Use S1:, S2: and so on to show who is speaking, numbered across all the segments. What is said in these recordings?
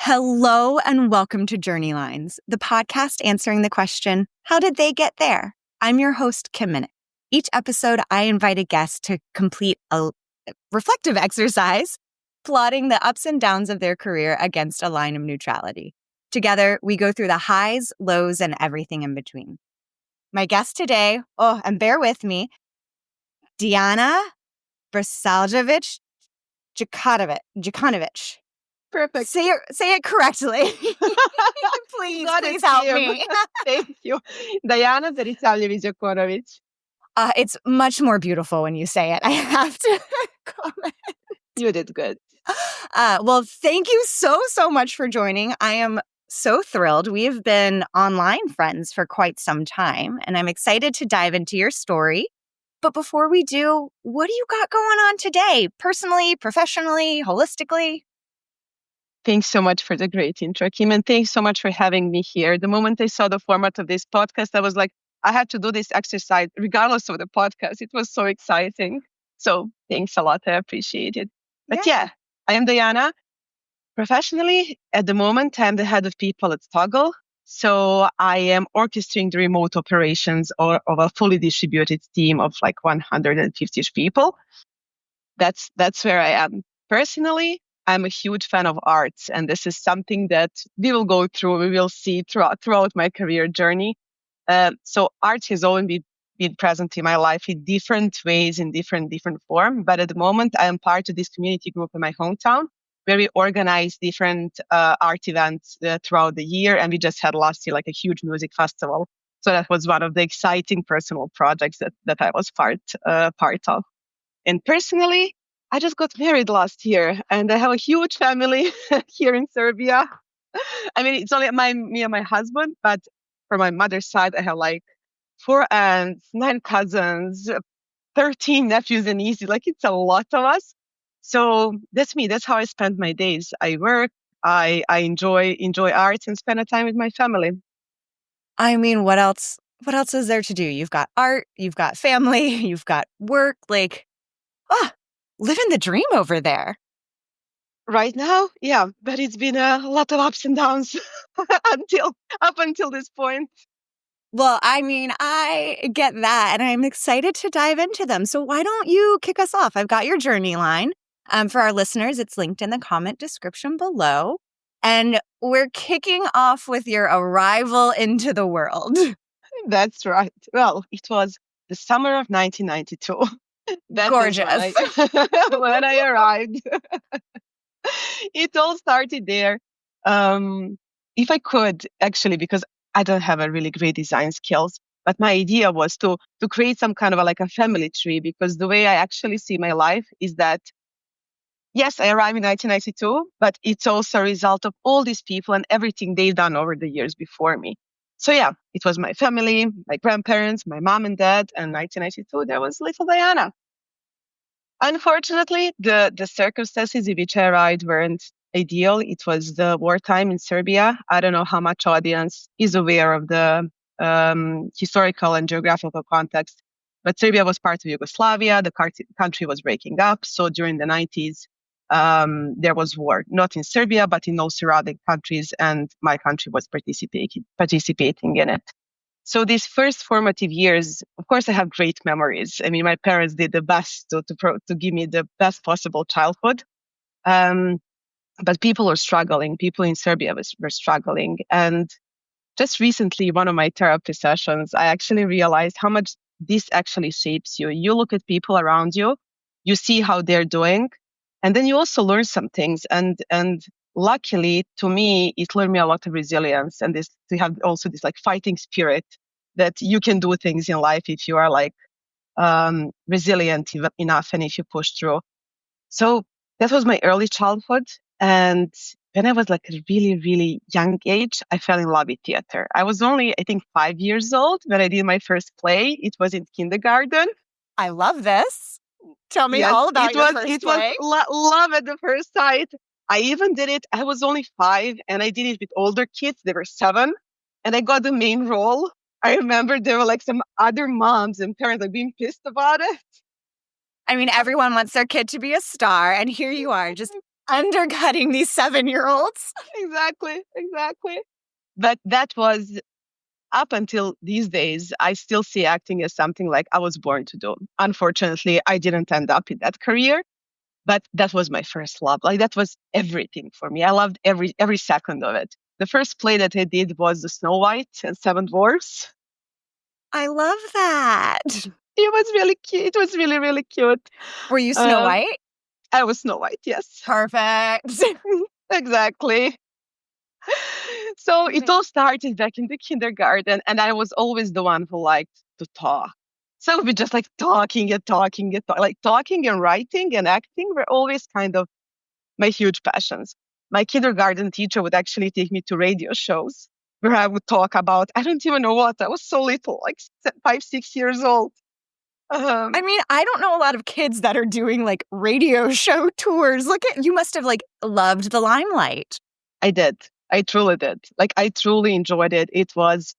S1: Hello and welcome to Journey Lines, the podcast answering the question, how did they get there? I'm your host, Kim Minnick. Each episode, I invite a guest to complete a reflective exercise, plotting the ups and downs of their career against a line of neutrality. Together, we go through the highs, lows, and everything in between. My guest today, and bear with me, Dajana Berisavljević Đakonović.
S2: Perfect.
S1: Say it correctly. Please help me.
S2: Thank you. Dajana Berisavljević.
S1: It's much more beautiful when you say it. I have to comment.
S2: You did good.
S1: Well, thank you so much for joining. I am so thrilled. We have been online friends for quite some time, and I'm excited to dive into your story. But before we do, what do you got going on today? Personally, professionally, holistically?
S2: Thanks so much for the great intro, Kim, and thanks so much for having me here. The moment I saw the format of this podcast, I was like, I had to do this exercise regardless of the podcast. It was so exciting. So thanks a lot. I appreciate it. But yeah, I am Dajana. Professionally, at the moment, I'm the head of people at Toggle. So I am orchestrating the remote operations of a fully distributed team of like 150 people. That's where I am. Personally, I'm a huge fan of arts, and this is something that we will see throughout my career journey. So art has always been present in my life in different ways, in different form. But at the moment, I am part of this community group in my hometown, where we organize different art events throughout the year. And we just had last year like a huge music festival. So that was one of the exciting personal projects that I was part of. And personally, I just got married last year, and I have a huge family here in Serbia. I mean, it's only me and my husband, but for my mother's side, I have like 4 aunts, 9 cousins, 13 nephews and nieces. Like, it's a lot of us. So that's me. That's how I spend my days. I work, I enjoy art, and spend a time with my family.
S1: I mean, what else is there to do? You've got art, you've got family, you've got work, living the dream over there.
S2: Right now, yeah, but it's been a lot of ups and downs up until this point.
S1: Well, I mean, I get that, and I'm excited to dive into them. So why don't you kick us off? I've got your journey line. For our listeners, it's linked in the comment description below. And we're kicking off with your arrival into the world.
S2: That's right. Well, it was the summer of 1992.
S1: Gorgeous.
S2: When I arrived. It all started there. If I could, actually, because I don't have a really great design skills, but my idea was to create some kind of a family tree, because the way I actually see my life is that, yes, I arrived in 1992, but it's also a result of all these people and everything they've done over the years before me. So yeah, it was my family, my grandparents, my mom and dad, and 1992, there was little Dajana. Unfortunately, the circumstances in which I arrived weren't ideal. It was the wartime in Serbia. I don't know how much audience is aware of the historical and geographical context, but Serbia was part of Yugoslavia. The country was breaking up. So during the 90s, there was war, not in Serbia, but in all surrounding countries, and my country was participating in it. So these first formative years, of course, I have great memories. I mean, my parents did the best to give me the best possible childhood. But people were struggling. People in Serbia were struggling. And just recently, one of my therapy sessions, I actually realized how much this actually shapes you. You look at people around you, you see how they're doing, and then you also learn some things. And luckily, to me, it learned me a lot of resilience, and to have also this fighting spirit that you can do things in life if you are resilient enough and if you push through. So that was my early childhood. And when I was a really, really young age, I fell in love with theater. I was only, I think, 5 years old when I did my first play. It was in kindergarten.
S1: I love this. Tell me all about your first play.
S2: It was love at the first sight. I even did it. I was only 5, and I did it with older kids. They were 7, and I got the main role. I remember there were some other moms and parents being pissed about it.
S1: I mean, everyone wants their kid to be a star, and here you are, just undercutting these 7-year-olds.
S2: Exactly. But that was up until these days, I still see acting as something like I was born to do. Unfortunately, I didn't end up in that career, but that was my first love. Like that was everything for me. I loved every second of it. The first play that I did was the Snow White and Seven Dwarfs.
S1: I love that.
S2: It was really cute. It was really, really cute.
S1: Were you Snow White?
S2: I was Snow White, yes.
S1: Perfect.
S2: Exactly. So it all started back in the kindergarten, and I was always the one who liked to talk. So I would be just like talking like talking and writing and acting were always kind of my huge passions. My kindergarten teacher would actually take me to radio shows where I would talk about, I don't even know what, I was so little, like 5, 6 years old.
S1: I mean, I don't know a lot of kids that are doing like radio show tours. You must have like loved the limelight.
S2: I did. I truly did. Like I truly enjoyed it. It was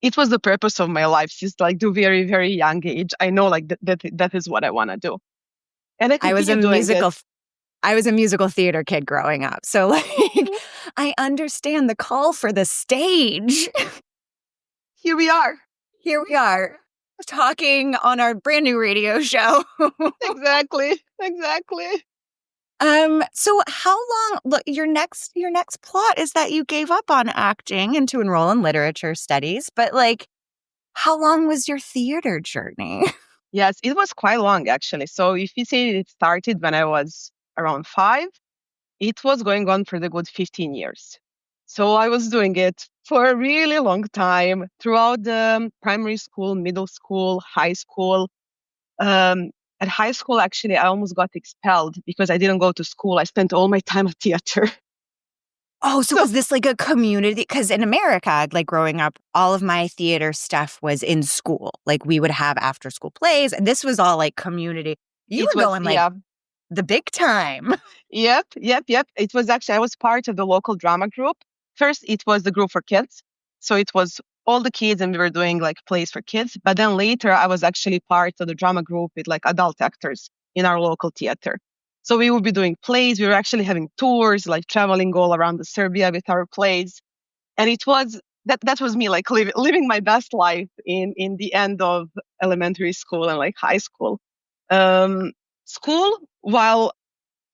S2: the purpose of my life since like the very, very young age. I know like that is what I want to do. And I continue doing it.
S1: I was a musical theater kid growing up. So like I understand the call for the stage.
S2: Here we are.
S1: Talking on our brand new radio show.
S2: Exactly.
S1: So how long, look, your next plot is that you gave up on acting and to enroll in literature studies, but like, how long was your theater journey?
S2: Yes, it was quite long actually. So if you say it started when I was around 5, it was going on for the good 15 years. So I was doing it for a really long time throughout the primary school, middle school, high school. At high school, actually, I almost got expelled because I didn't go to school. I spent all my time at theater.
S1: Oh, so was this like a community? Because in America, like growing up, all of my theater stuff was in school. Like we would have after school plays. And this was all like community. You were going like the big time.
S2: Yep. It was actually, I was part of the local drama group. First, it was the group for kids. So it was all the kids and we were doing like plays for kids. But then later I was actually part of the drama group with like adult actors in our local theater. So we would be doing plays. We were actually having tours, like traveling all around the Serbia with our plays. And it was, that was me like living my best life in the end of elementary school and like high school. School, while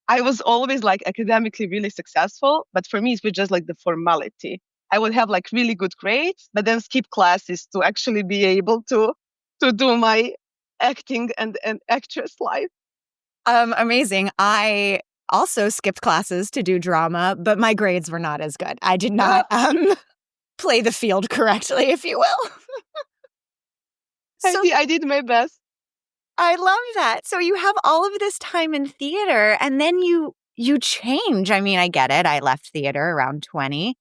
S2: I was always like academically really successful, but for me, it was just like the formality. I would have like really good grades, but then skip classes to actually be able to do my acting and actress life.
S1: Amazing. I also skipped classes to do drama, but my grades were not as good. I did not play the field correctly, if you will.
S2: I did my best.
S1: I love that. So you have all of this time in theater and then you change. I mean, I get it. I left theater around 20.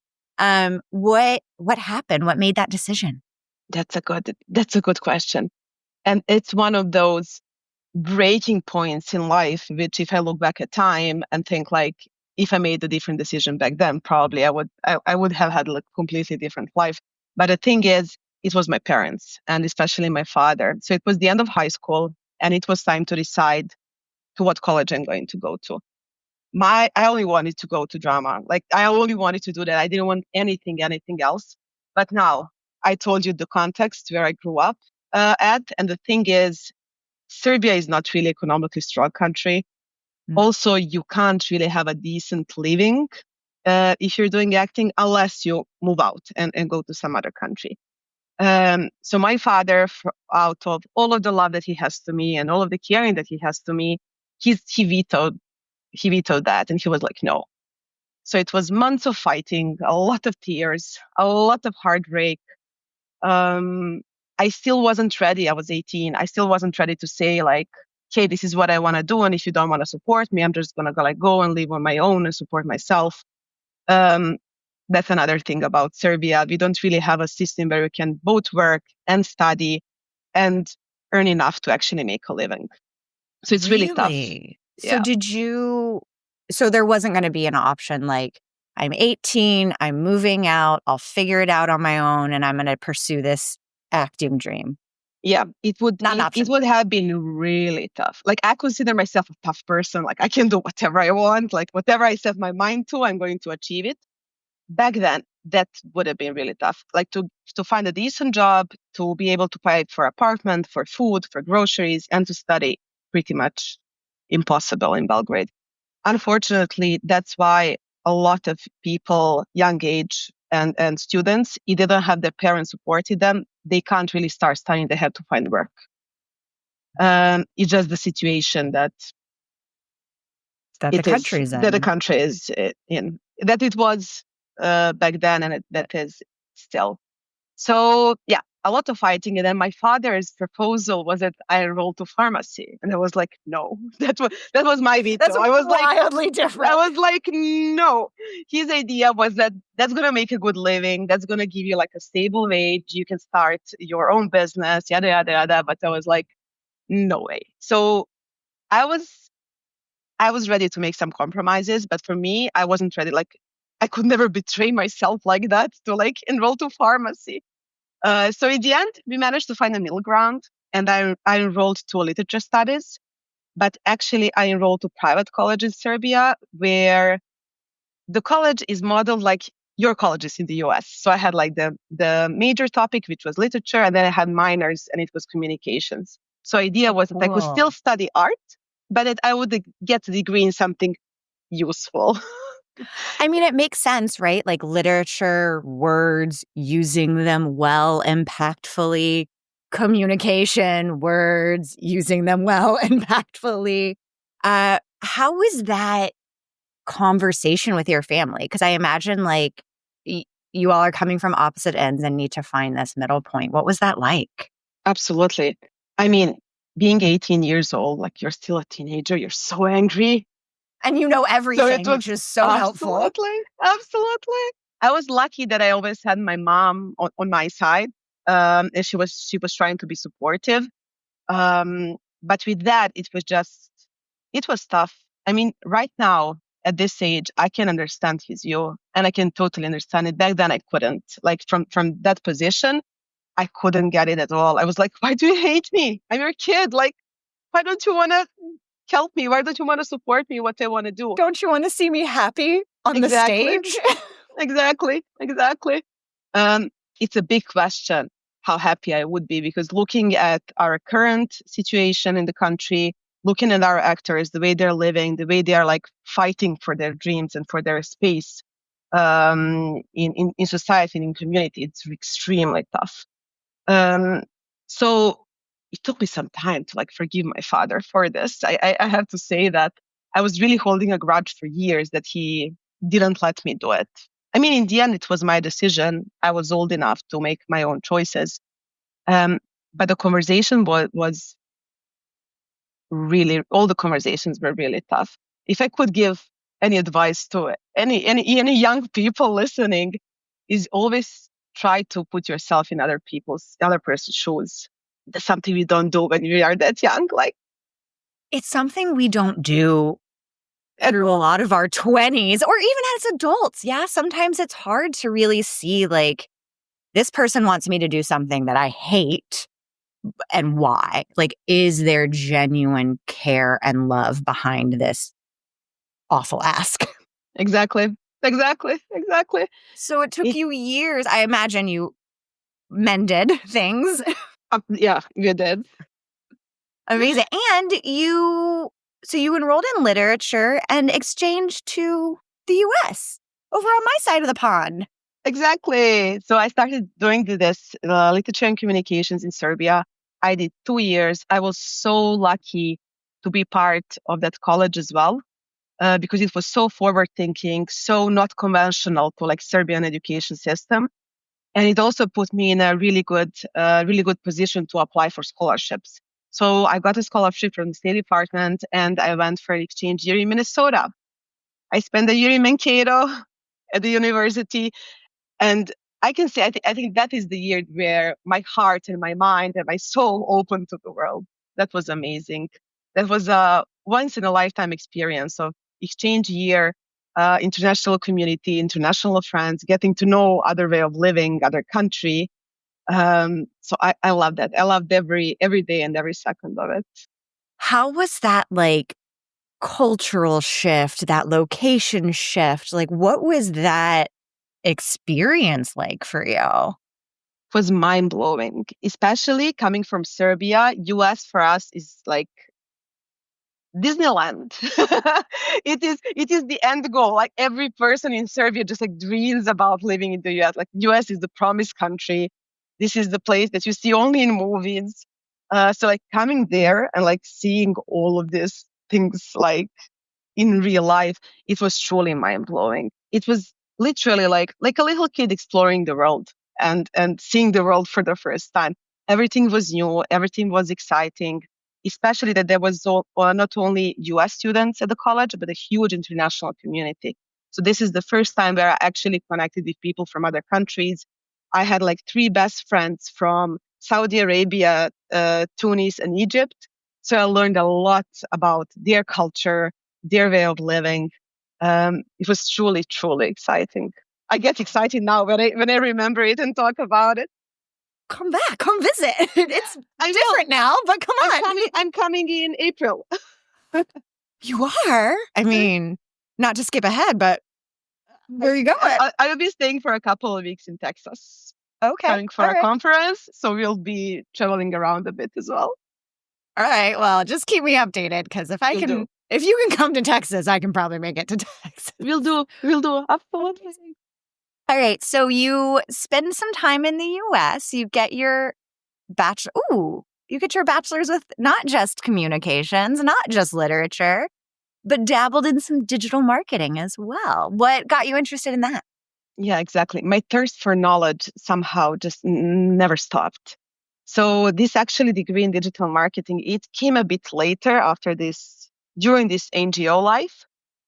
S1: What happened? What made that decision?
S2: That's a good question. And it's one of those breaking points in life, which if I look back at time and think like, if I made a different decision back then, probably I would have had a completely different life. But the thing is, it was my parents and especially my father. So it was the end of high school and it was time to decide to what college I'm going to go to. I only wanted to go to drama. Like I only wanted to do that. I didn't want anything else. But now I told you the context where I grew up at. And the thing is, Serbia is not really economically strong country. Also, you can't really have a decent living if you're doing acting unless you move out and go to some other country. So my father, out of all of the love that he has to me and all of the caring that he has to me, he vetoed that and he was like, no. So it was months of fighting, a lot of tears, a lot of heartbreak. I still wasn't ready. I was 18. I still wasn't ready to say like, okay, this is what I want to do. And if you don't want to support me, I'm just going to like go and live on my own and support myself. That's another thing about Serbia. We don't really have a system where we can both work and study and earn enough to actually make a living. So it's really tough.
S1: So so there wasn't going to be an option like, I'm 18, I'm moving out, I'll figure it out on my own, and I'm going to pursue this acting dream.
S2: Yeah, it would
S1: Not an option.
S2: it would have been really tough. Like, I consider myself a tough person. Like, I can do whatever I want. Like, whatever I set my mind to, I'm going to achieve it. Back then, that would have been really tough. Like, to find a decent job, to be able to pay for apartment, for food, for groceries, and to study, pretty much impossible in Belgrade. Unfortunately, that's why a lot of people, young age and students, either don't have their parents supporting them, they can't really start studying, they have to find work. It's just the situation that
S1: That the
S2: it is,
S1: country's
S2: that the
S1: in.
S2: country is in, that it was back then, and that is still. So yeah, a lot of fighting. And then my father's proposal was that I enroll to pharmacy, and I was like, no, that was my veto.
S1: That's
S2: I was
S1: wildly
S2: like,
S1: different.
S2: I was like, no. His idea was that that's gonna make a good living. That's gonna give you like a stable wage. You can start your own business, yada yada yada. But I was like, no way. So I was ready to make some compromises, but for me, I wasn't ready. Like, I could never betray myself like that to like enroll to pharmacy. So in the end, we managed to find a middle ground, and I enrolled to literature studies. But actually, I enrolled to private college in Serbia, where the college is modeled like your colleges in the US. So I had like the major topic, which was literature, and then I had minors, and it was communications. So idea was that I could still study art, but that I would get a degree in something useful.
S1: I mean, it makes sense, right? Like literature, words, using them well, impactfully, communication, words, using them well, impactfully. How was that conversation with your family? Because I imagine like you all are coming from opposite ends and need to find this middle point. What was that like?
S2: Absolutely. I mean, being 18 years old, like, you're still a teenager, you're so angry.
S1: And you know
S2: So
S1: everything,
S2: it was
S1: which is so helpful.
S2: absolutely. I was lucky that I always had my mom on my side. And she was trying to be supportive. But with that, it was tough. I mean, right now at this age, I can understand his view, and I can totally understand it. Back then, I couldn't. Like, from that position, I couldn't get it at all. I was like, why do you hate me? I'm your kid. Like, why don't you want to help me? Why don't you want to support me? What I want to do?
S1: Don't you want to see me happy on the
S2: Exactly.
S1: stage?
S2: Exactly. Um, it's a big question how happy I would be, because looking at our current situation in the country, looking at our actors, the way they're living, the way they are like fighting for their dreams and for their space in society and in community, it's extremely tough. So it took me some time to like forgive my father for this. I have to say that I was really holding a grudge for years that he didn't let me do it. I mean, in the end, it was my decision. I was old enough to make my own choices. But the conversation was really, all the conversations were really tough. If I could give any advice to any young people listening, is always try to put yourself in other person's shoes. That's something we don't do when we are that young. Like,
S1: It's something we don't do through a lot of our 20s or even as adults. Yeah, sometimes it's hard to really see like this person wants me to do something that I hate and why. Like, is there genuine care and love behind this awful ask?
S2: exactly.
S1: So it took you years. I imagine you mended things.
S2: Yeah, you did.
S1: Amazing. And you enrolled in literature and exchanged to the US over on my side of the pond.
S2: Exactly. So I started doing this literature and communications in Serbia. I did 2 years. I was so lucky to be part of that college as well, because it was so forward thinking, so not conventional to like Serbian education system. And it also put me in a really good position to apply for scholarships. So I got a scholarship from the State Department, and I went for an exchange year in Minnesota. I spent a year in Mankato at the university, and I can say I think that is the year where my heart and my mind and my soul opened to the world. That was amazing. That was a once in a lifetime experience of exchange year, international community, international friends, getting to know other way of living, other country. So I love that. I loved every day and every second of it.
S1: How was that like cultural shift, that location shift? Like, what was that experience like for you?
S2: Was mind blowing, especially coming from Serbia. US for us is like Disneyland. It is the end goal. Like every person in Serbia just like dreams about living in the US. Like US is the promised country. This is the place that you see only in movies. So like coming there and like seeing all of these things like in real life, it was truly mind blowing. It was literally like a little kid exploring the world and seeing the world for the first time. Everything was new, everything was exciting, especially that there was not only US students at the college, but a huge international community. So this is the first time where I actually connected with people from other countries. I had like three best friends from Saudi Arabia, Tunis, and Egypt. So I learned a lot about their culture, their way of living. It was truly, truly exciting. I get excited now when I remember it and talk about it.
S1: Come back, come visit. It's
S2: I
S1: different now, but come on.
S2: I'm coming in April.
S1: You are? I mean, not to skip ahead, but where are you going?
S2: I will be staying for a couple of weeks in Texas.
S1: Okay.
S2: Coming for a conference, so we'll be traveling around a bit as well.
S1: All right. Well, just keep me updated because if you can come to Texas, I can probably make it to Texas.
S2: We'll do. Absolutely.
S1: All right. So you spend some time in the US. You get your you get your bachelor's with not just communications, not just literature, but dabbled in some digital marketing as well. What got you interested in that?
S2: Yeah, exactly. My thirst for knowledge somehow just never stopped. So this actually degree in digital marketing, it came a bit later during this NGO life.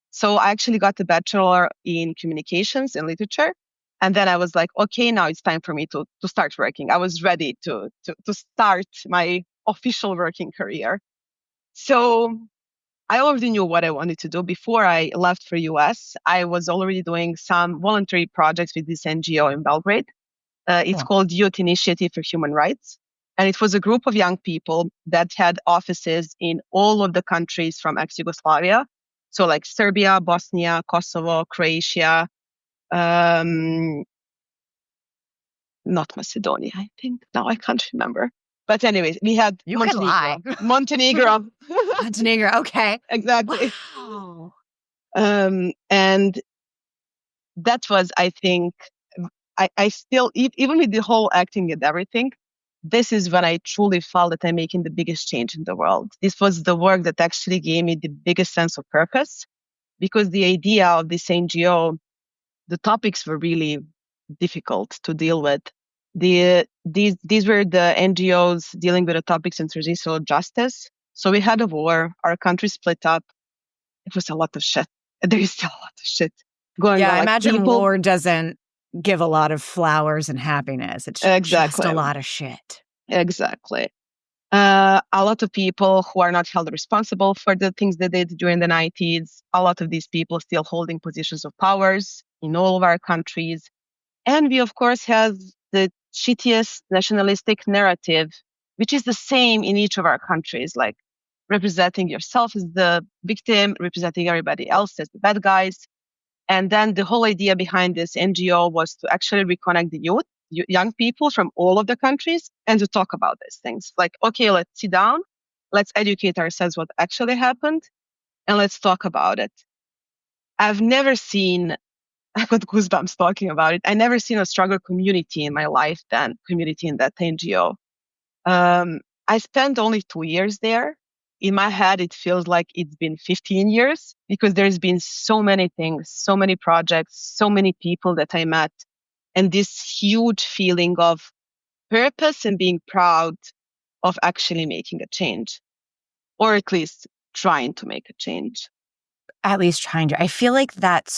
S2: So I actually got a bachelor in communications and literature. And then I was like, okay, now it's time for me to start working. I was ready to start my official working career. So I already knew what I wanted to do. Before I left for US, I was already doing some voluntary projects with this NGO in Belgrade. It's called Youth Initiative for Human Rights. And it was a group of young people that had offices in all of the countries from ex-Yugoslavia. So like Serbia, Bosnia, Kosovo, Croatia, not Macedonia, I think. No, I can't remember. But anyways, we had Montenegro.
S1: Montenegro, okay.
S2: Exactly.
S1: Wow.
S2: And that was, I think, I still, even with the whole acting and everything, this is when I truly felt that I'm making the biggest change in the world. This was the work that actually gave me the biggest sense of purpose, because the idea of this NGO, the topics were really difficult to deal with. These were the NGOs dealing with the topics in transitional justice. So we had a war, our country split up. It was a lot of shit. There is still a lot of shit going on.
S1: Yeah, I imagine war doesn't give a lot of flowers and happiness. It's just a lot of shit.
S2: Exactly. A lot of people who are not held responsible for the things they did during the 90s. A lot of these people still holding positions of powers in all of our countries. And we, of course, have the shittiest nationalistic narrative, which is the same in each of our countries, like representing yourself as the victim, representing everybody else as the bad guys. And then the whole idea behind this NGO was to actually reconnect the youth, young people from all of the countries, and to talk about these things. Like, okay, let's sit down, let's educate ourselves what actually happened, and let's talk about it. I've never seen, I got goosebumps talking about it. I never seen a stronger community in my life than community in that NGO. I spent only 2 years there. In my head, it feels like it's been 15 years because there's been so many things, so many projects, so many people that I met, and this huge feeling of purpose and being proud of actually making a change, or at least trying to make a change.
S1: At least trying to. I feel like it's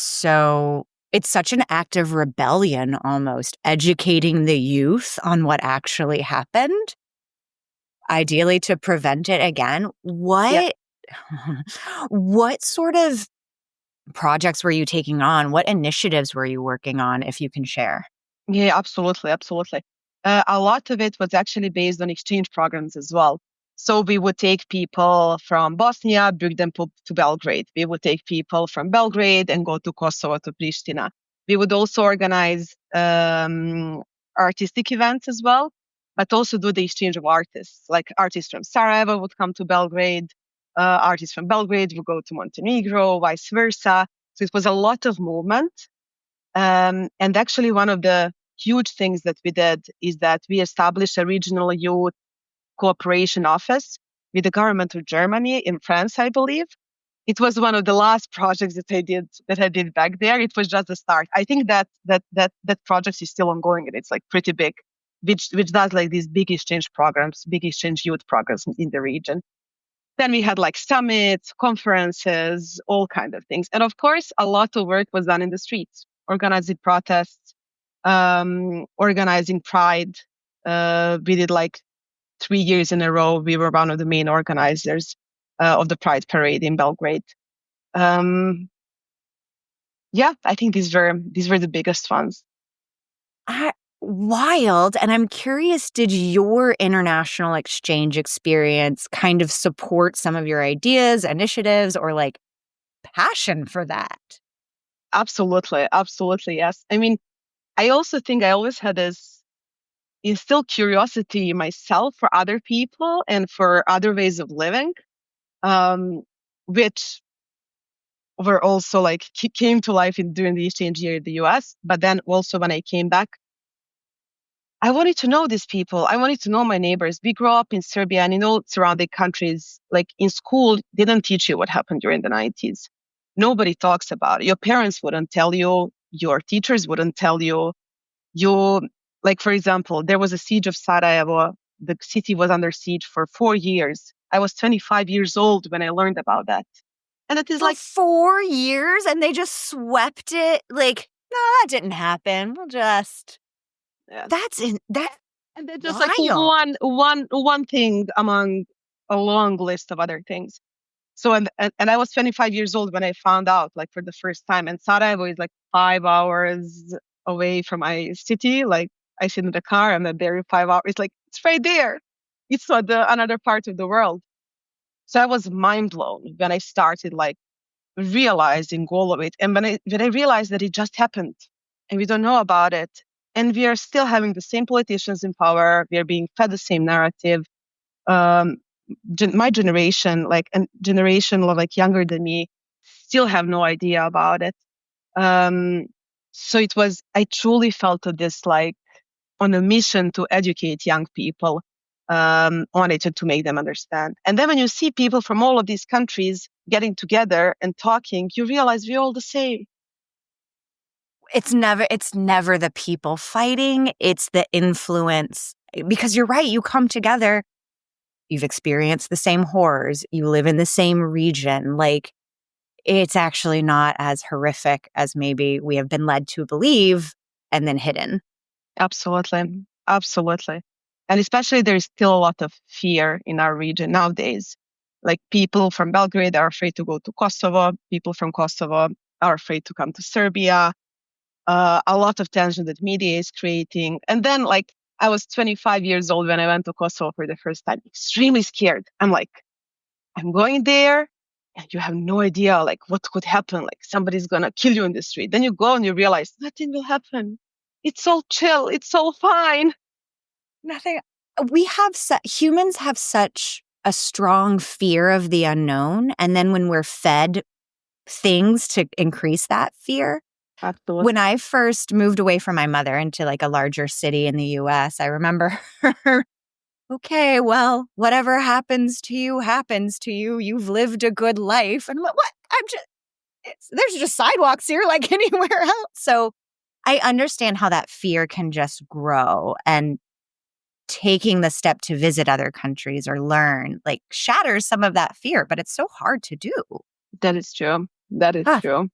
S1: such an act of rebellion almost, educating the youth on what actually happened, ideally to prevent it again. What sort of projects were you taking on? What initiatives were you working on, if you can share?
S2: Yeah, absolutely. a lot of it was actually based on exchange programs as well. So we would take people from Bosnia, bring them to Belgrade. We would take people from Belgrade and go to Kosovo, to Pristina. We would also organize artistic events as well, but also do the exchange of artists. Like artists from Sarajevo would come to Belgrade, artists from Belgrade would go to Montenegro, vice versa. So it was a lot of movement. And actually, one of the huge things that we did is that we established a regional youth cooperation office with the government of Germany in France, I believe. It was one of the last projects that I did back there. It was just the start. I think that project is still ongoing and it's like pretty big, which does like these big exchange programs, big exchange youth programs in the region. Then we had like summits, conferences, all kind of things. And of course, a lot of work was done in the streets, organizing protests, organizing Pride. We did like 3 years in a row. We were one of the main organizers of the Pride Parade in Belgrade. Yeah, I think these were the biggest ones.
S1: Wild. And I'm curious, did your international exchange experience kind of support some of your ideas, initiatives, or like passion for that?
S2: Absolutely. Absolutely. Yes. I mean, I also think I always had this instilled curiosity in myself for other people and for other ways of living, which were also like came to life during the exchange year in the US. But then also when I came back, I wanted to know these people. I wanted to know my neighbors. We grew up in Serbia and in all surrounding countries. Like in school, they didn't teach you what happened during the 90s. Nobody talks about it. Your parents wouldn't tell you. Your teachers wouldn't tell you. Like, for example, there was a siege of Sarajevo. The city was under siege for 4 years. I was 25 years old when I learned about that. And it is
S1: for
S2: like
S1: 4 years and they just swept it. Like, no, that didn't happen. We'll just,
S2: yeah.
S1: that.
S2: And then just wild. like one thing among a long list of other things. So, and I was 25 years old when I found out, like for the first time. And Sarajevo is like 5 hours away from my city. Like I sit in the car and I'm there in 5 hours. It's like, it's right there. It's another part of the world. So I was mind blown when I started like realizing all of it. And when I realized that it just happened and we don't know about it. And we are still having the same politicians in power. We are being fed the same narrative. My generation, like a generation like younger than me, still have no idea about it. So I truly felt this like on a mission to educate young people on it to make them understand. And then when you see people from all of these countries getting together and talking, you realize we're all the same.
S1: It's never the people fighting. It's the influence. Because you're right. You come together. You've experienced the same horrors. You live in the same region. Like, it's actually not as horrific as maybe we have been led to believe and then hidden.
S2: Absolutely. Absolutely. And especially there's still a lot of fear in our region nowadays. Like people from Belgrade are afraid to go to Kosovo. People from Kosovo are afraid to come to Serbia. A lot of tension that media is creating. And then like I was 25 years old when I went to Kosovo for the first time, extremely scared. I'm like, I'm going there and you have no idea like what could happen. Like somebody's going to kill you in the street. Then you go and you realize nothing will happen. It's all chill. It's all fine.
S1: Nothing. Humans have such a strong fear of the unknown. And then when we're fed things to increase that fear.
S2: Absolutely.
S1: When I first moved away from my mother into like a larger city in the US, I remember her, okay, well, whatever happens to you, happens to you. You've lived a good life. And what? There's just sidewalks here like anywhere else. So I understand how that fear can just grow, and taking the step to visit other countries or learn like shatters some of that fear, but it's so hard to do.
S2: That is true. That is true.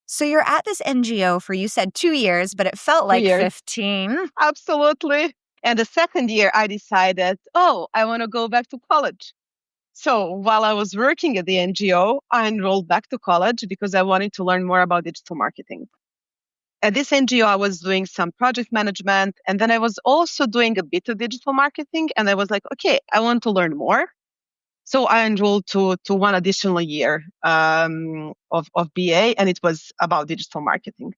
S1: So you're at this NGO for, you said 2 years, but it felt like 15.
S2: Absolutely. And the second year I decided, I want to go back to college. So while I was working at the NGO, I enrolled back to college because I wanted to learn more about digital marketing. at this NGO, I was doing some project management, and then I was also doing a bit of digital marketing. And I was like, okay, I want to learn more. So I enrolled to one additional year of BA, and it was about digital marketing.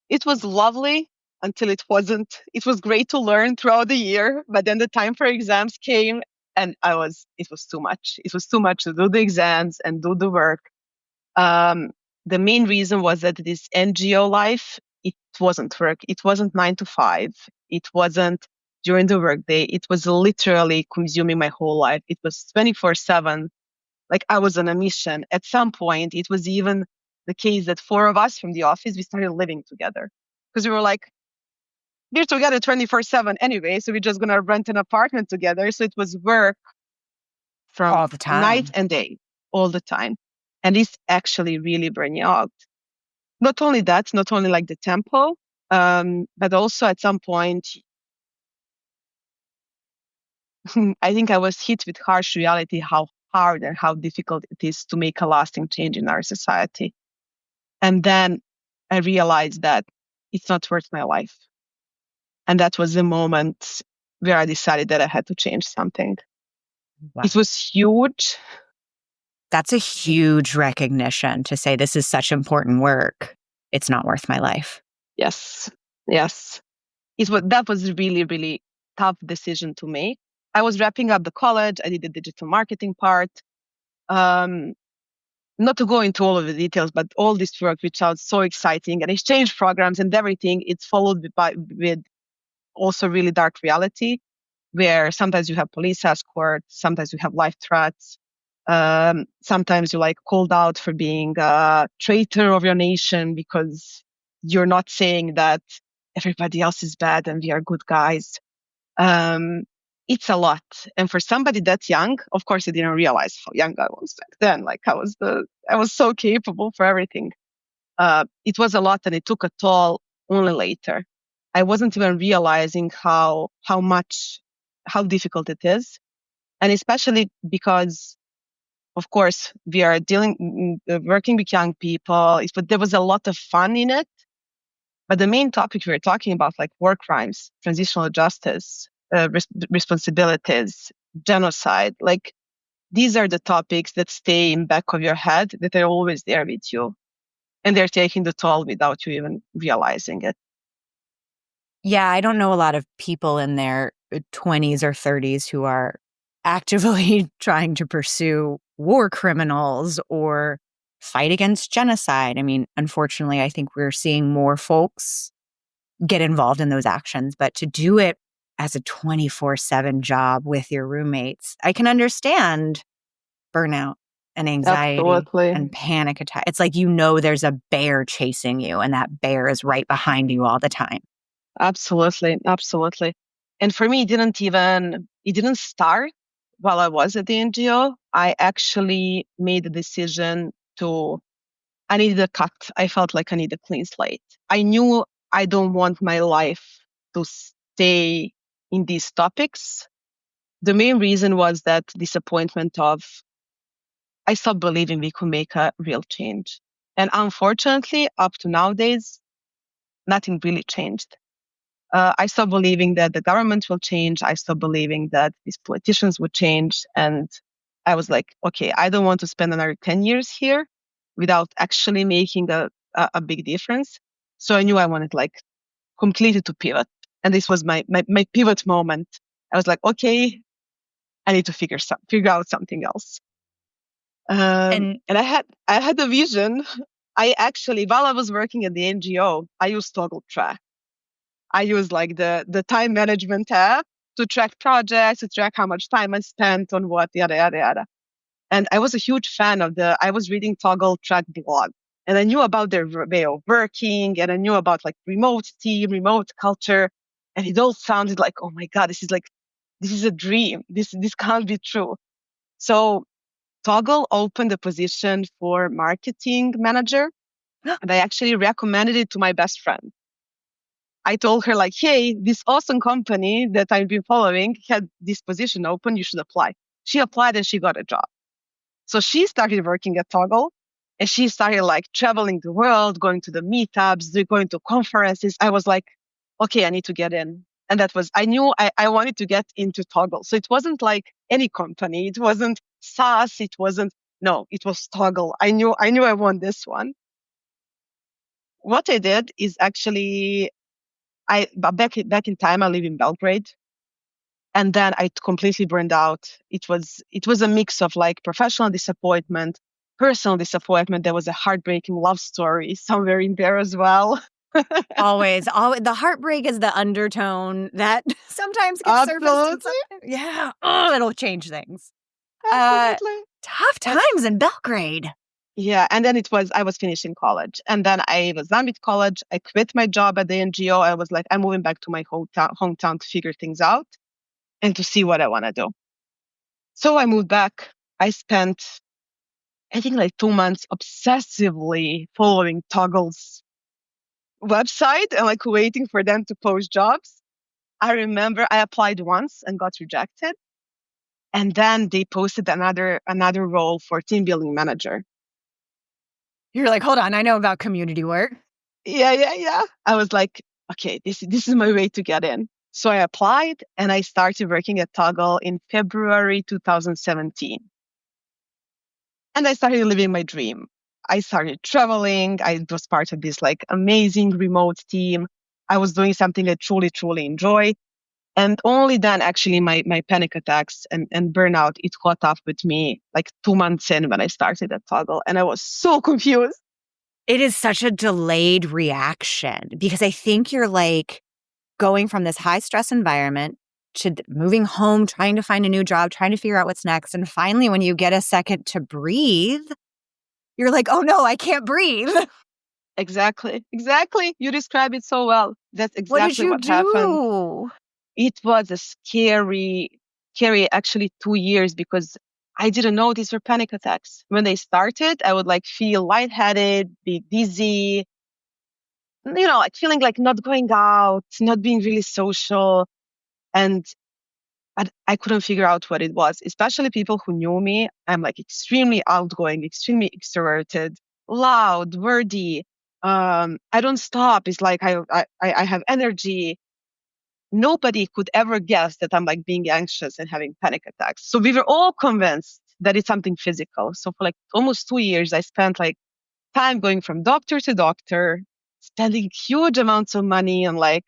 S2: It was lovely until it wasn't. It was great to learn throughout the year, but then the time for exams came, and it was too much. It was too much to do the exams and do the work. Um, the main reason was that this NGO life, it wasn't work. It wasn't 9 to 5. It wasn't during the workday. It was literally consuming my whole life. It was 24/7. Like I was on a mission. At some point, it was even the case that 4 of us from the office, we started living together because we were like, we're together 24/7 anyway. So we're just going to rent an apartment together. So it was work from
S1: All the time.
S2: night and day, all the time. And this actually really burned me out. Not only that, not only like the tempo, but also at some point, I think I was hit with harsh reality how hard and how difficult it is to make a lasting change in our society. And then I realized that it's not worth my life. And that was the moment where I decided that I had to change something.
S1: Wow.
S2: It was huge.
S1: That's a huge recognition to say this is such important work. It's not worth my life.
S2: Yes. That was a really, really tough decision to make. I was wrapping up the college. I did the digital marketing part. Not to go into all of the details, but all this work, which sounds so exciting, and exchange programs and everything, it's followed with also really dark reality, where sometimes you have police escort, sometimes you have life threats, sometimes you're like called out for being a traitor of your nation because you're not saying that everybody else is bad and we are good guys. It's a lot. And for somebody that young, of course, I didn't realize how young I was back then. Like I was so capable for everything. It was a lot, and it took a toll only later. I wasn't even realizing how difficult it is. And especially because, of course, we are working with young people, but there was a lot of fun in it. But the main topic we were talking about, like war crimes, transitional justice, responsibilities, genocide, like these are the topics that stay in back of your head, that are always there with you. And they're taking the toll without you even realizing it.
S1: Yeah, I don't know a lot of people in their 20s or 30s who are actively trying to pursue war criminals or fight against genocide. I mean, unfortunately, I think we're seeing more folks get involved in those actions, but to do it as a 24/7 job with your roommates, I can understand burnout and anxiety
S2: Absolutely.
S1: and panic attack. It's like, there's a bear chasing you, and that bear is right behind you all the time.
S2: Absolutely. And for me, it didn't start while I was at the NGO. I actually made the decision I needed a cut. I felt like I need a clean slate. I knew I don't want my life to stay in these topics. The main reason was that disappointment of I stopped believing we could make a real change. And unfortunately, up to nowadays, nothing really changed. I stopped believing that the government will change. I stopped believing that these politicians would change. And I was like, okay, I don't want to spend another 10 years here without actually making a big difference. So I knew I wanted like completely to pivot. And this was my pivot moment. I was like, okay, I need to figure out something else. And I had a vision. I actually, while I was working at the NGO, I used Toggle Track. I use like the time management app to track projects, to track how much time I spent on what, yada, yada, yada. And I was a huge fan I was reading Toggle Track blog, and I knew about their way of working, and I knew about like remote team, remote culture. And it all sounded like, oh my God, this is a dream. This can't be true. So Toggle opened a position for marketing manager, and I actually recommended it to my best friend. I told her like, hey, this awesome company that I've been following had this position open. You should apply. She applied and she got a job. So she started working at Toggle. And she started like traveling the world, going to the meetups, going to conferences. I was like, okay, I need to get in. And that was, I knew I wanted to get into Toggle. So it wasn't like any company. It wasn't SaaS. It wasn't, no, it was Toggle. I knew I want this one. What I did is actually, back in time, I live in Belgrade. And then I completely burned out. It was a mix of like professional disappointment, personal disappointment. There was a heartbreaking love story somewhere in there as well.
S1: Always. The heartbreak is the undertone that sometimes gets surfaced.
S2: Absolutely.
S1: Yeah. Oh, it'll change things.
S2: Absolutely.
S1: Tough times in Belgrade.
S2: Yeah. And then I was finishing college. And then I was done with college. I quit my job at the NGO. I was like, I'm moving back to my hometown to figure things out and to see what I want to do. So I moved back. I spent, I think, like 2 months obsessively following Toggle's website and like waiting for them to post jobs. I remember I applied once and got rejected. And then they posted another role for team building manager.
S1: You're like, hold on, I know about community work.
S2: Yeah. I was like, okay, this is my way to get in. So I applied and I started working at Toggle in February 2017. And I started living my dream. I started traveling. I was part of this like amazing remote team. I was doing something I truly, truly enjoy. And only then actually my panic attacks and burnout, it caught up with me like 2 months in when I started at Toggle. And I was so confused.
S1: It is such a delayed reaction because I think you're like going from this high stress environment to moving home, trying to find a new job, trying to figure out what's next. And finally, when you get a second to breathe, you're like, oh no, I can't breathe.
S2: Exactly. You describe it so well. That's exactly
S1: What did you
S2: happened.
S1: do?
S2: It was a scary actually 2 years because I didn't know these were panic attacks. When they started, I would like feel lightheaded, be dizzy, like feeling like not going out, not being really social. And I couldn't figure out what it was, especially people who knew me. I'm like extremely outgoing, extremely extroverted, loud, wordy. I don't stop. It's like I have energy. Nobody could ever guess that I'm like being anxious and having panic attacks. So we were all convinced that it's something physical. So for like almost 2 years, I spent like time going from doctor to doctor, spending huge amounts of money on like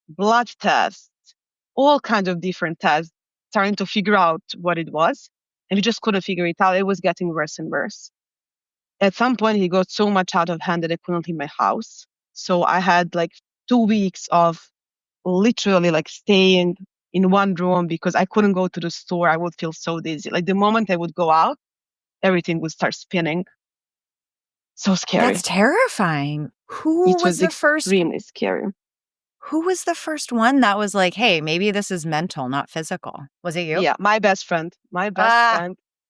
S2: blood tests, all kinds of different tests, trying to figure out what it was. And we just couldn't figure it out. It was getting worse and worse. At some point, it got so much out of hand that I couldn't leave my house. So I had like 2 weeks of literally like staying in one room because I couldn't go to the store. I would feel so dizzy. Like the moment I would go out, everything would start spinning. So scary.
S1: That's terrifying.
S2: It was extremely scary.
S1: Who was the first one that was like, hey, maybe this is mental, not physical? Was it you?
S2: Yeah, my best friend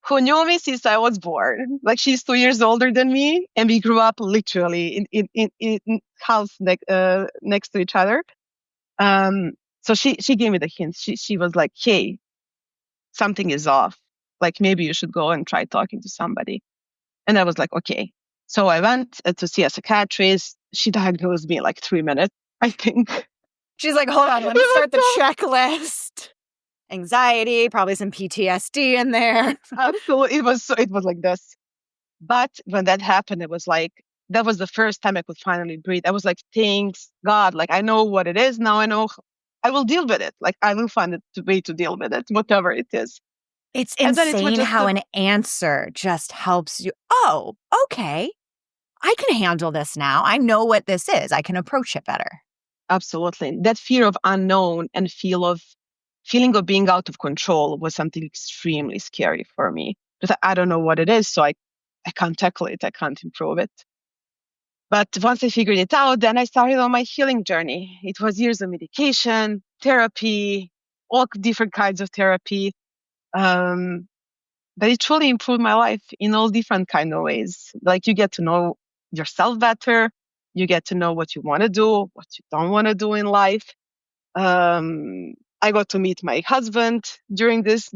S2: who knew me since I was born. Like she's 2 years older than me, and we grew up literally in house next to each other. So she gave me the hints. She was like, hey, something is off. Like maybe you should go and try talking to somebody. And I was like, okay. So I went to see a psychiatrist. She diagnosed me in like 3 minutes, I think.
S1: She's like, hold on, let me start the checklist. Anxiety, probably some PTSD in there.
S2: Absolutely. It was like this. But when that happened, it was like, that was the first time I could finally breathe. I was like, thanks God, like I know what it is. Now I know I will deal with it. Like I will find a way to deal with it, whatever it is.
S1: It's insane how an answer just helps you. Oh, okay. I can handle this now. I know what this is. I can approach it better.
S2: Absolutely. That fear of unknown and feeling of being out of control was something extremely scary for me. Because I don't know what it is, so I can't tackle it. I can't improve it. But once I figured it out, then I started on my healing journey. It was years of medication, therapy, all different kinds of therapy. But it truly improved my life in all different kind of ways. Like you get to know yourself better. You get to know what you want to do, what you don't want to do in life. I got to meet my husband during this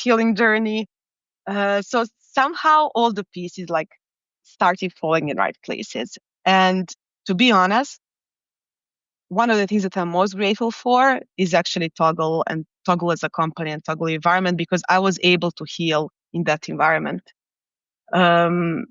S2: healing journey. So somehow all the pieces like started falling in right places. And to be honest, one of the things that I'm most grateful for is actually Toggle and Toggle as a company and Toggle environment, because I was able to heal in that environment. Um,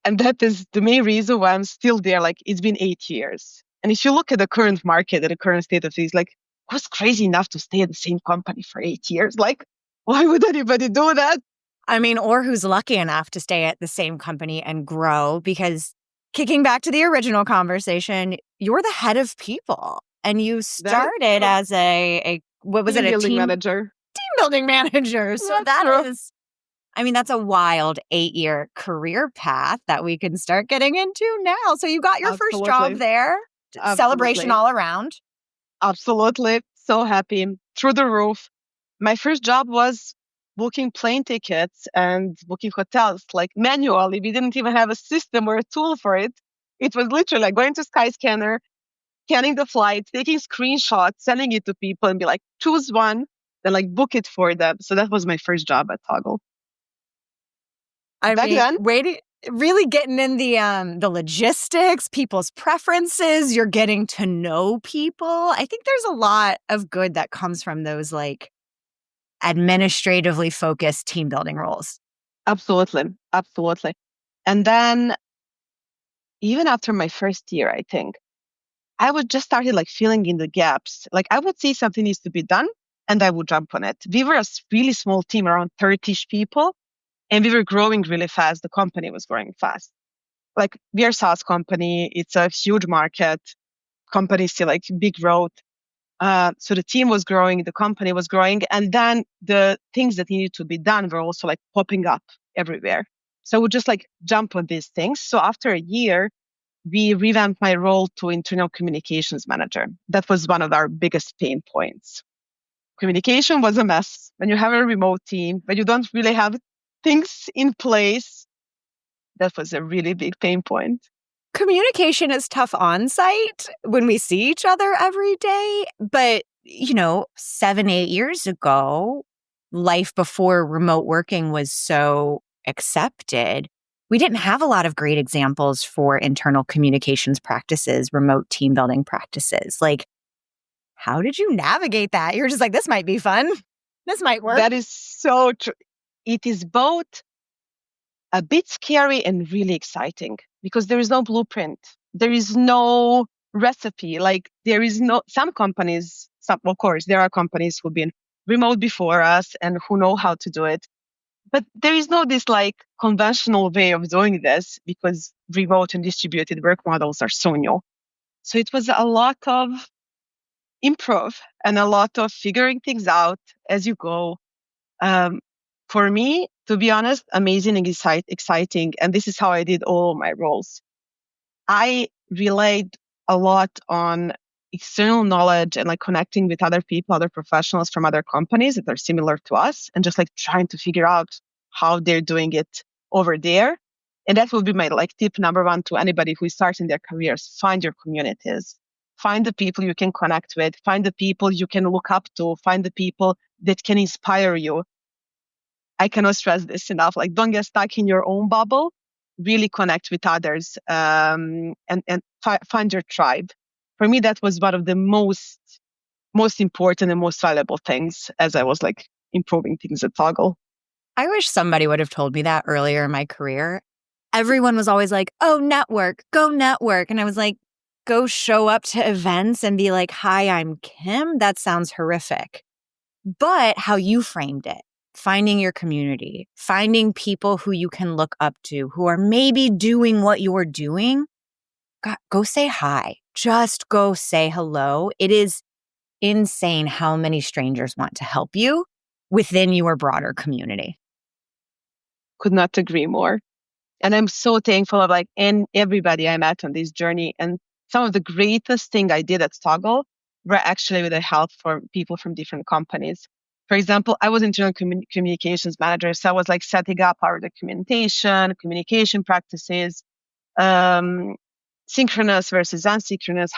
S2: and that is the main reason why I'm still there. Like, it's been 8 years. And if you look at the current market, at the current state of things, like, who's crazy enough to stay at the same company for 8 years? Like, why would anybody do that?
S1: I mean, or who's lucky enough to stay at the same company and grow, because kicking back to the original conversation, you're the head of people and you started as a what was it? A
S2: Building manager.
S1: Team building manager. So that's a wild 8-year career path that we can start getting into now. So you got your first job there. Absolutely. Celebration all around.
S2: Absolutely. So happy. Through the roof. My first job was booking plane tickets and booking hotels, like manually. We didn't even have a system or a tool for it. It was literally like going to Skyscanner, scanning the flight, taking screenshots, sending it to people and be like, choose one, then like book it for them. So that was my first job at Toggle.
S1: Really getting in the logistics, people's preferences, you're getting to know people. I think there's a lot of good that comes from those like administratively focused team building roles.
S2: Absolutely. Absolutely. And then even after my first year, I think, I would just started like filling in the gaps. Like I would see something needs to be done and I would jump on it. We were a really small team, around 30-ish people, and we were growing really fast. The company was growing fast. Like we are a SaaS company. It's a huge market. Company still like big growth. So the team was growing, the company was growing, and then the things that needed to be done were also like popping up everywhere. So I would just like jump on these things. So after a year, we revamped my role to internal communications manager. That was one of our biggest pain points. Communication was a mess. When you have a remote team, but you don't really have things in place, that was a really big pain point.
S1: Communication is tough on site when we see each other every day. But, 7-8 years ago, life before remote working was so accepted, we didn't have a lot of great examples for internal communications practices, remote team building practices. Like, how did you navigate that? You're just like, this might be fun. This might work.
S2: That is so true. It is both a bit scary and really exciting because there is no blueprint. There is no recipe. Like some companies, of course, there are companies who've been remote before us and who know how to do it. But there is no this like conventional way of doing this because remote and distributed work models are so new. So it was a lot of improv and a lot of figuring things out as you go. For me, to be honest, amazing and exciting. And this is how I did all my roles. I relied a lot on external knowledge and like connecting with other people, other professionals from other companies that are similar to us, and just like trying to figure out how they're doing it over there. And that would be my like tip number one to anybody who is starting their careers. Find your communities. Find the people you can connect with. Find the people you can look up to. Find the people that can inspire you. I cannot stress this enough. Like, don't get stuck in your own bubble. Really connect with others and find your tribe. For me, that was one of the most important and most valuable things as I was like improving things at Toggle.
S1: I wish somebody would have told me that earlier in my career. Everyone was always like, oh, go network. And I was like, go show up to events and be like, hi, I'm Kim. That sounds horrific. But how you framed it, finding your community, finding people who you can look up to, who are maybe doing what you're doing, God, go say hi. Just go say hello. It is insane how many strangers want to help you within your broader community.
S2: Could not agree more. And I'm so thankful of like and everybody I met on this journey. And some of the greatest thing I did at Toggle were actually with the help from people from different companies. For example, I was internal communications manager. So I was like setting up our documentation, communication practices, synchronous versus asynchronous,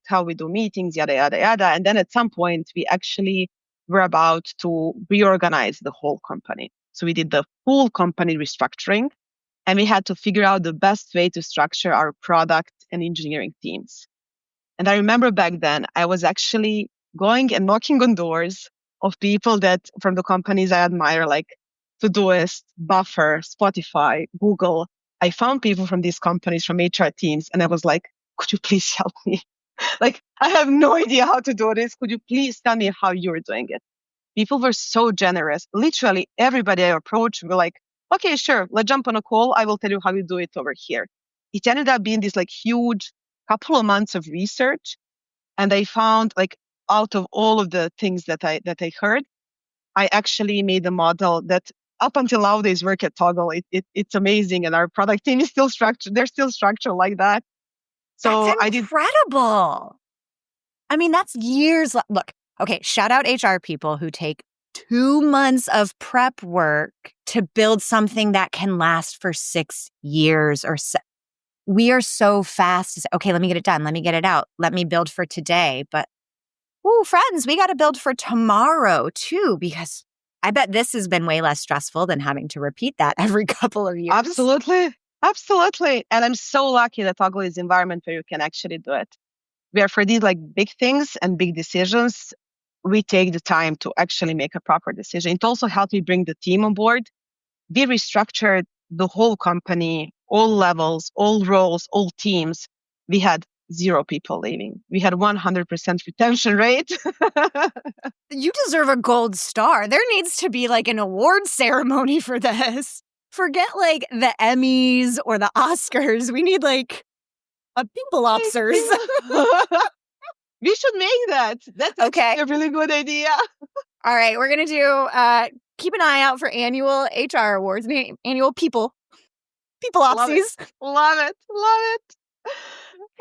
S2: how we do meetings, yada, yada, yada. And then at some point, we actually were about to reorganize the whole company. So we did the full company restructuring. And we had to figure out the best way to structure our product and engineering teams. And I remember back then, I was actually going and knocking on doors of people that from the companies I admire, like Todoist, Buffer, Spotify, Google. I found people from these companies, from HR teams, and I was like, could you please help me? Like, I have no idea how to do this. Could you please tell me how you're doing it? People were so generous. Literally everybody I approached were like, okay, sure, let's jump on a call. I will tell you how you do it over here. It ended up being this like huge couple of months of research. And I found like out of all of the things that I heard, I actually made a model that up until nowadays work at Toggle. It's amazing. And our product team is still structured. They're still structured like that. So
S1: That's incredible. I mean, that's years. Look, okay, shout out HR people who take 2 months of prep work to build something that can last for 6 years or so. We are so fast to say, okay, let me get it done. Let me get it out. Let me build for today. But, friends, we got to build for tomorrow too, because I bet this has been way less stressful than having to repeat that every couple of years.
S2: Absolutely. Absolutely. And I'm so lucky that Toggle is an environment where you can actually do it. Where for these like big things and big decisions, we take the time to actually make a proper decision. It also helped me bring the team on board. We restructured the whole company, all levels, all roles, all teams. We had 0 people leaving. We had 100% retention rate.
S1: You deserve a gold star. There needs to be like an award ceremony for this. Forget like the Emmys or the Oscars. We need like a people officers.
S2: We should make that. That's okay. A really good idea.
S1: All right, we're going to do, keep an eye out for annual HR awards, annual people opsies.
S2: Love it.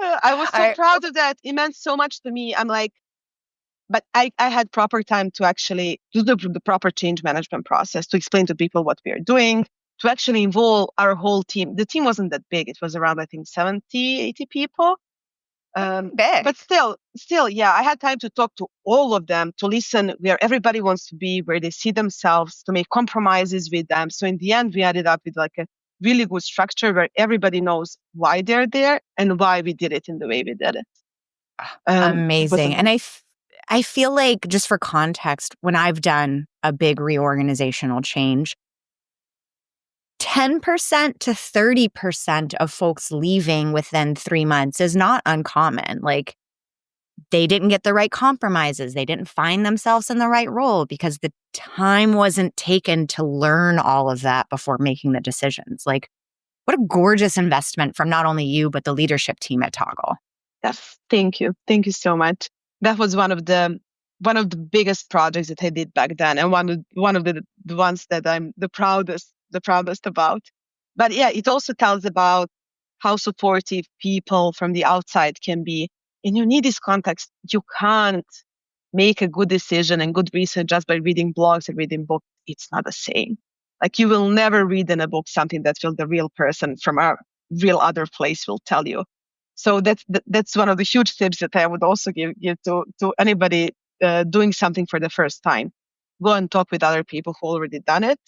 S2: I was so proud of that. It meant so much to me. I'm like, but I had proper time to actually do the proper change management process, to explain to people what we are doing, to actually involve our whole team. The team wasn't that big. It was around, I think, 70, 80 people.
S1: Big.
S2: But still, yeah, I had time to talk to all of them, to listen where everybody wants to be, where they see themselves, to make compromises with them. So in the end, we ended up with like a really good structure where everybody knows why they're there and why we did it in the way we did it.
S1: Amazing. And I feel like, just for context, when I've done a big reorganizational change, 10% to 30% of folks leaving within 3 months is not uncommon. Like, they didn't get the right compromises. They didn't find themselves in the right role because the time wasn't taken to learn all of that before making the decisions. Like, what a gorgeous investment from not only you, but the leadership team at Toggle.
S2: Yes, thank you. Thank you so much. That was one of the biggest projects that I did back then, and one of the ones that I'm the proudest about. But yeah, it also tells about how supportive people from the outside can be. And you need this context. You can't make a good decision and good research just by reading blogs and reading books. It's not the same. Like, you will never read in a book something that the real person from a real other place will tell you. So that's one of the huge tips that I would also give to anybody doing something for the first time. Go and talk with other people who already done it.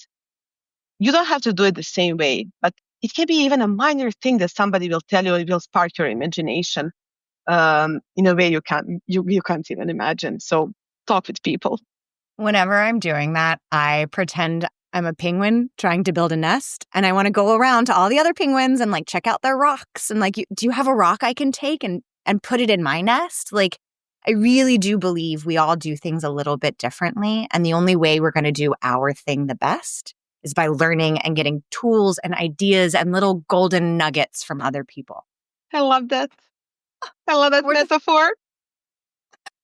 S2: You don't have to do it the same way, but it can be even a minor thing that somebody will tell you. It will spark your imagination in a way you can't even imagine. So talk with people.
S1: Whenever I'm doing that, I pretend I'm a penguin trying to build a nest, and I want to go around to all the other penguins and like check out their rocks and like, do you have a rock I can take and put it in my nest? Like, I really do believe we all do things a little bit differently, and the only way we're going to do our thing the best is by learning and getting tools and ideas and little golden nuggets from other people.
S2: I love that. I love that metaphor.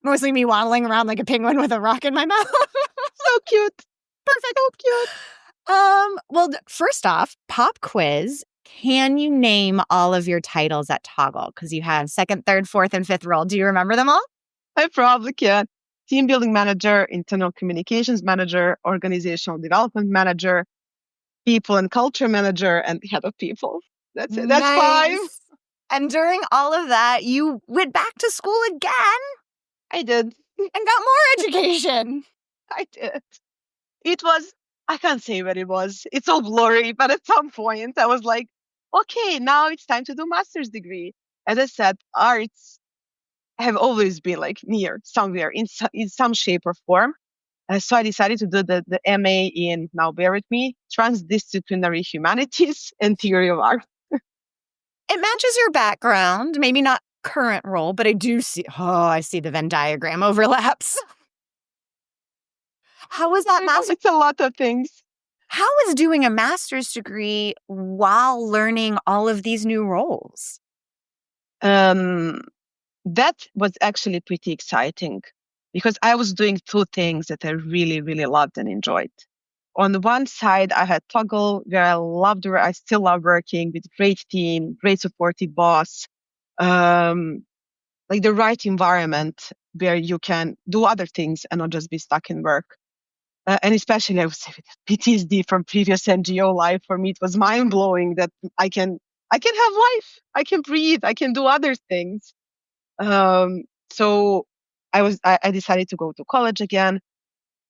S1: Mostly me waddling around like a penguin with a rock in my mouth.
S2: So cute.
S1: Perfect. So cute. Well, first off, pop quiz. Can you name all of your titles at Toggle? Because you have second, third, fourth, and fifth role. Do you remember them all?
S2: I probably can. Team building manager, internal communications manager, organizational development manager, people and culture manager, and head of people. That's it. That's
S1: nice.
S2: 5.
S1: And during all of that, you went back to school again.
S2: I did.
S1: And got more education.
S2: I did. It was I can't say what it was. It's all blurry, but at some point I was like, okay, now it's time to do master's degree. As I said, arts have always been like near somewhere in some shape or form. So I decided to do the MA in, now bear with me, transdisciplinary humanities and theory of art.
S1: It matches your background, maybe not current role, but I see the Venn diagram overlaps. How was that master's?
S2: It's a lot of things.
S1: How is doing a master's degree while learning all of these new roles?
S2: That was actually pretty exciting because I was doing two things that I really, really loved and enjoyed. On the one side, I had Toggle, where I still love working with great team, great supportive boss, like the right environment where you can do other things and not just be stuck in work. And especially, I would say, with PTSD from previous NGO life, for me, it was mind blowing that I can have life, I can breathe, I can do other things. So I decided to go to college again.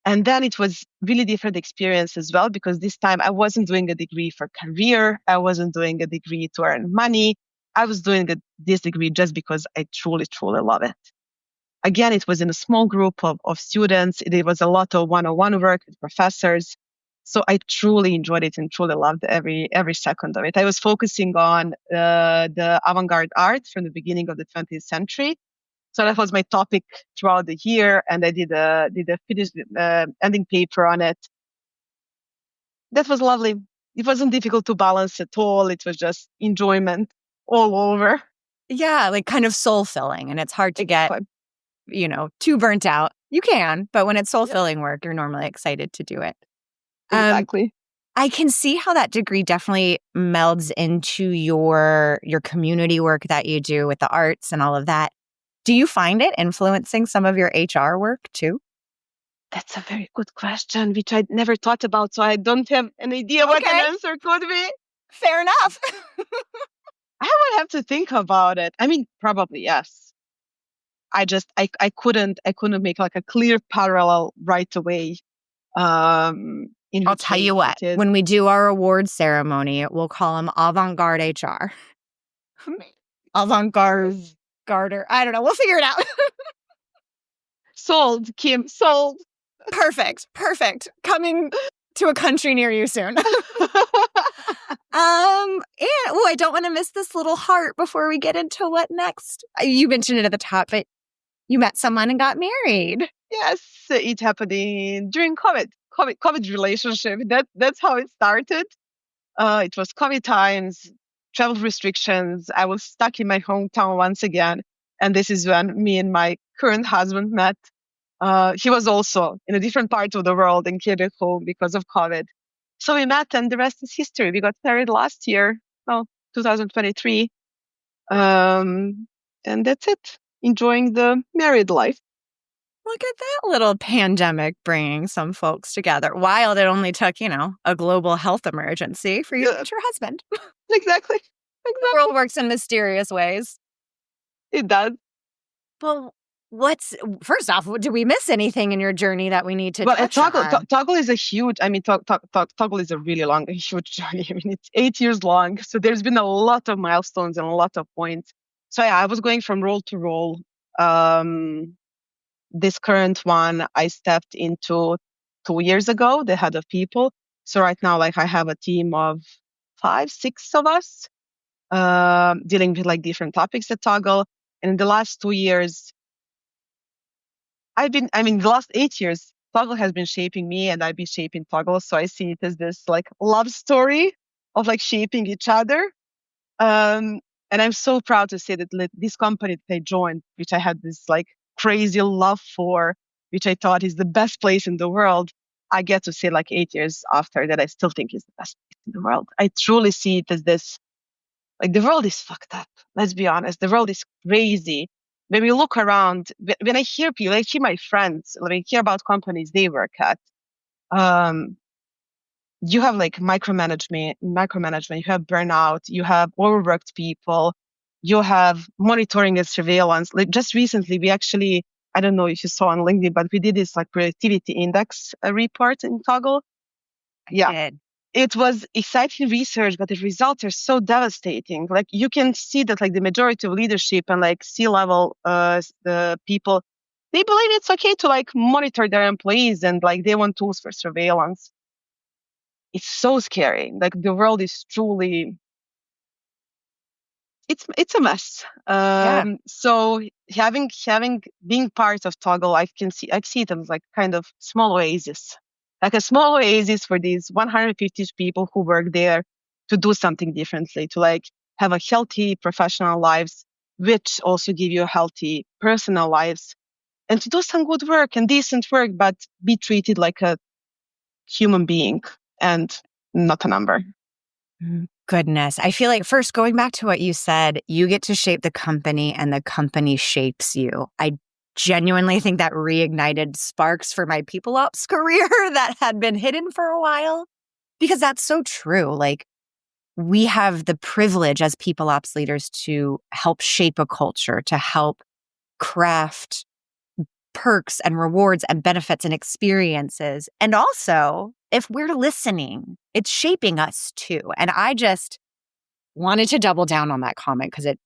S2: And then it was really different experience as well, because this time I wasn't doing a degree for career. I wasn't doing a degree to earn money. I was doing this degree just because I truly, truly love it. Again, it was in a small group of students. There was a lot of one-on-one work with professors. So I truly enjoyed it and truly loved every second of it. I was focusing on the avant-garde art from the beginning of the 20th century. So that was my topic throughout the year, and I did a finished ending paper on it. That was lovely. It wasn't difficult to balance at all. It was just enjoyment all over.
S1: Yeah, like kind of soul filling, and it's hard to get, too burnt out. You can, but when it's soul filling work, you're normally excited to do it.
S2: Exactly.
S1: I can see how that degree definitely melds into your community work that you do with the arts and all of that. Do you find it influencing some of your HR work too?
S2: That's a very good question, which I never thought about, so I don't have an idea what an answer could be.
S1: Fair enough.
S2: I would have to think about it. I mean, probably yes. I couldn't make like a clear parallel right away.
S1: I'll tell you what, when we do our award ceremony, we'll call them avant-garde HR. Avant-garde-garder. I don't know. We'll figure it out.
S2: Sold, Kim, sold.
S1: Perfect. Coming to a country near you soon. I don't want to miss this little heart before we get into what next. You mentioned it at the top, but you met someone and got married.
S2: Yes, it happened during COVID relationship. That's how it started. It was COVID times, travel restrictions. I was stuck in my hometown once again. And this is when me and my current husband met. He was also in a different part of the world and came back home because of COVID. So we met, and the rest is history. We got married last year, 2023. And that's it. Enjoying the married life.
S1: Look at that little pandemic bringing some folks together. Wild, it only took, a global health emergency for you to meet your husband.
S2: Exactly.
S1: The world works in mysterious ways.
S2: It does.
S1: Well, first off, did we miss anything in your journey that we need to touch on?
S2: Toggle is a huge, Toggle is a really long, huge journey. I mean, it's 8 years long. So there's been a lot of milestones and a lot of points. So yeah, I was going from role to role. This current one, I stepped into 2 years ago, the head of people. So right now, I have a team of 5, 6 of us, dealing with different topics at Toggle. And in the last 2 years, the last 8 years, Toggle has been shaping me and I've been shaping Toggle. So I see it as this love story of shaping each other. And I'm so proud to say that this company that I joined, which I had this crazy love for, which I thought is the best place in the world, I get to say 8 years after that, I still think is the best place in the world. I truly see it as this, the world is fucked up. Let's be honest. The world is crazy. When we look around, when I hear people, I hear my friends, when I hear about companies they work at, you have micromanagement, you have burnout, you have overworked people, you have monitoring and surveillance. Just recently, we actually, I don't know if you saw on LinkedIn, but we did this productivity index report in Toggle. Yeah.
S1: did.
S2: It was exciting research, but the results are so devastating. Like you can see that like the majority of leadership and like C-level the people, they believe it's okay to like monitor their employees and like they want tools for surveillance. It's so scary. Like the world is truly it's a mess.
S1: Yeah.
S2: So having being part of Toggle, I see it as like kind of small oasis, like a small oasis for these 150 people who work there to do something differently, to like have a healthy professional lives, which also give you a healthy personal lives, and to do some good work and decent work, but be treated like a human being and not a number.
S1: Goodness. I feel like first going back to what you said, you get to shape the company and the company shapes you. I genuinely think that reignited sparks for my people ops career that had been hidden for a while, because that's so true. Like we have the privilege as people ops leaders to help shape a culture, to help craft perks and rewards and benefits and experiences. And also, if we're listening, it's shaping us too. And I just wanted to double down on that comment because it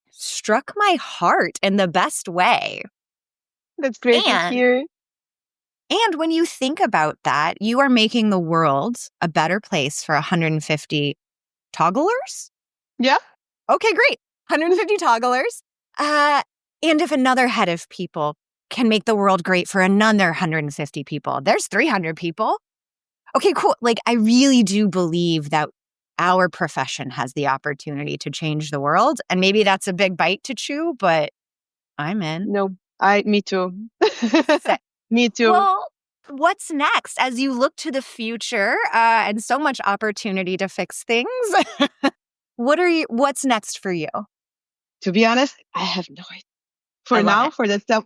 S1: struck my heart in the best way.
S2: That's great to
S1: And
S2: hear.
S1: and when you think about that, you are making the world a better place for 150 togglers.
S2: Yeah.
S1: Okay, great. 150 togglers. And if another head of people can make the world great for another 150 people, there's 300 people. Okay, cool. Like, I really do believe that our profession has the opportunity to change the world. And maybe that's a big bite to chew, but I'm in.
S2: No, me too. Me too.
S1: Well, what's next as you look to the future and so much opportunity to fix things? What's next for you?
S2: To be honest, I have no idea. For now,
S1: it.
S2: for the stuff,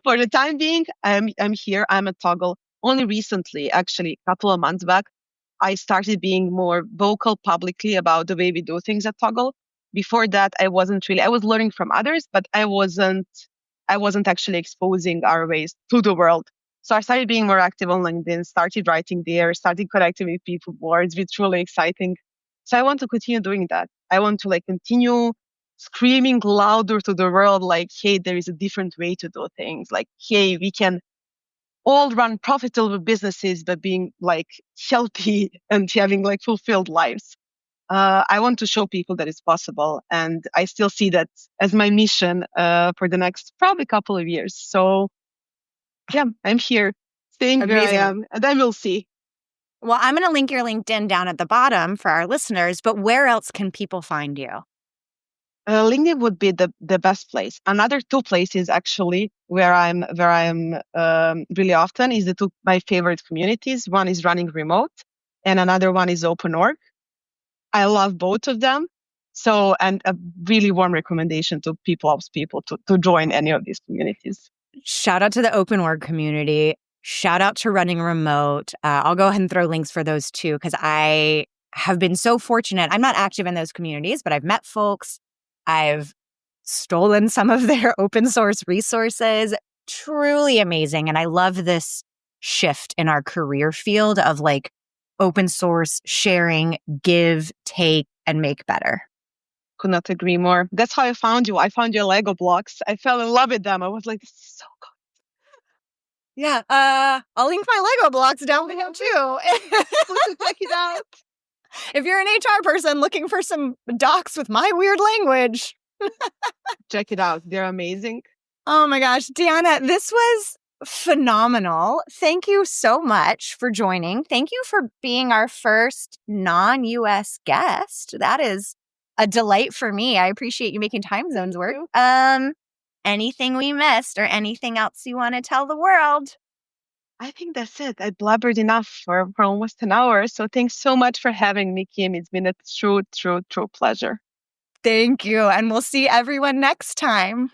S2: for the time being, I'm here. I'm a Toggle. Only recently, actually, a couple of months back, I started being more vocal publicly about the way we do things at Toggle. Before that, I wasn't really. I was learning from others, but I wasn't. I wasn't actually exposing our ways to the world. So I started being more active on LinkedIn, started writing there, started connecting with people more. It's been truly exciting. So I want to continue doing that. I want to like continue screaming louder to the world, like, hey, there is a different way to do things. Like, hey, we can all run profitable businesses, but being like healthy and having like fulfilled lives. I want to show people that it's possible. And I still see that as my mission for the next probably couple of years. So yeah, I'm here, staying where I am, and then we'll see.
S1: Well, I'm going to link your LinkedIn down at the bottom for our listeners, but where else can people find you?
S2: LinkedIn would be the best place. Another two places actually where I'm really often is the two my favorite communities. One is Running Remote, and another one is Open.org. I love both of them. So, and a really warm recommendation to people to join any of these communities.
S1: Shout out to the Open.org community. Shout out to Running Remote. I'll go ahead and throw links for those too, because I have been so fortunate. I'm not active in those communities, but I've met folks. I've stolen some of their open source resources. Truly amazing. And I love this shift in our career field of like open source, sharing, give, take, and make better.
S2: Could not agree more. That's how I found you. I found your Lego blocks. I fell in love with them. I was like, this is so good.
S1: Yeah, I'll link my Lego blocks down below too.
S2: Check it out.
S1: If you're an HR person looking for some docs with my weird language,
S2: check it out. They're amazing.
S1: Oh my gosh, Dajana, this was phenomenal. Thank you so much for joining. Thank you for being our first non-US guest. That is a delight for me. I appreciate you making time zones work. Anything we missed or anything else you want to tell the world?
S2: I think that's it. I blabbered enough for almost an hour. So thanks so much for having me, Kim. It's been a true pleasure.
S1: Thank you. And we'll see everyone next time.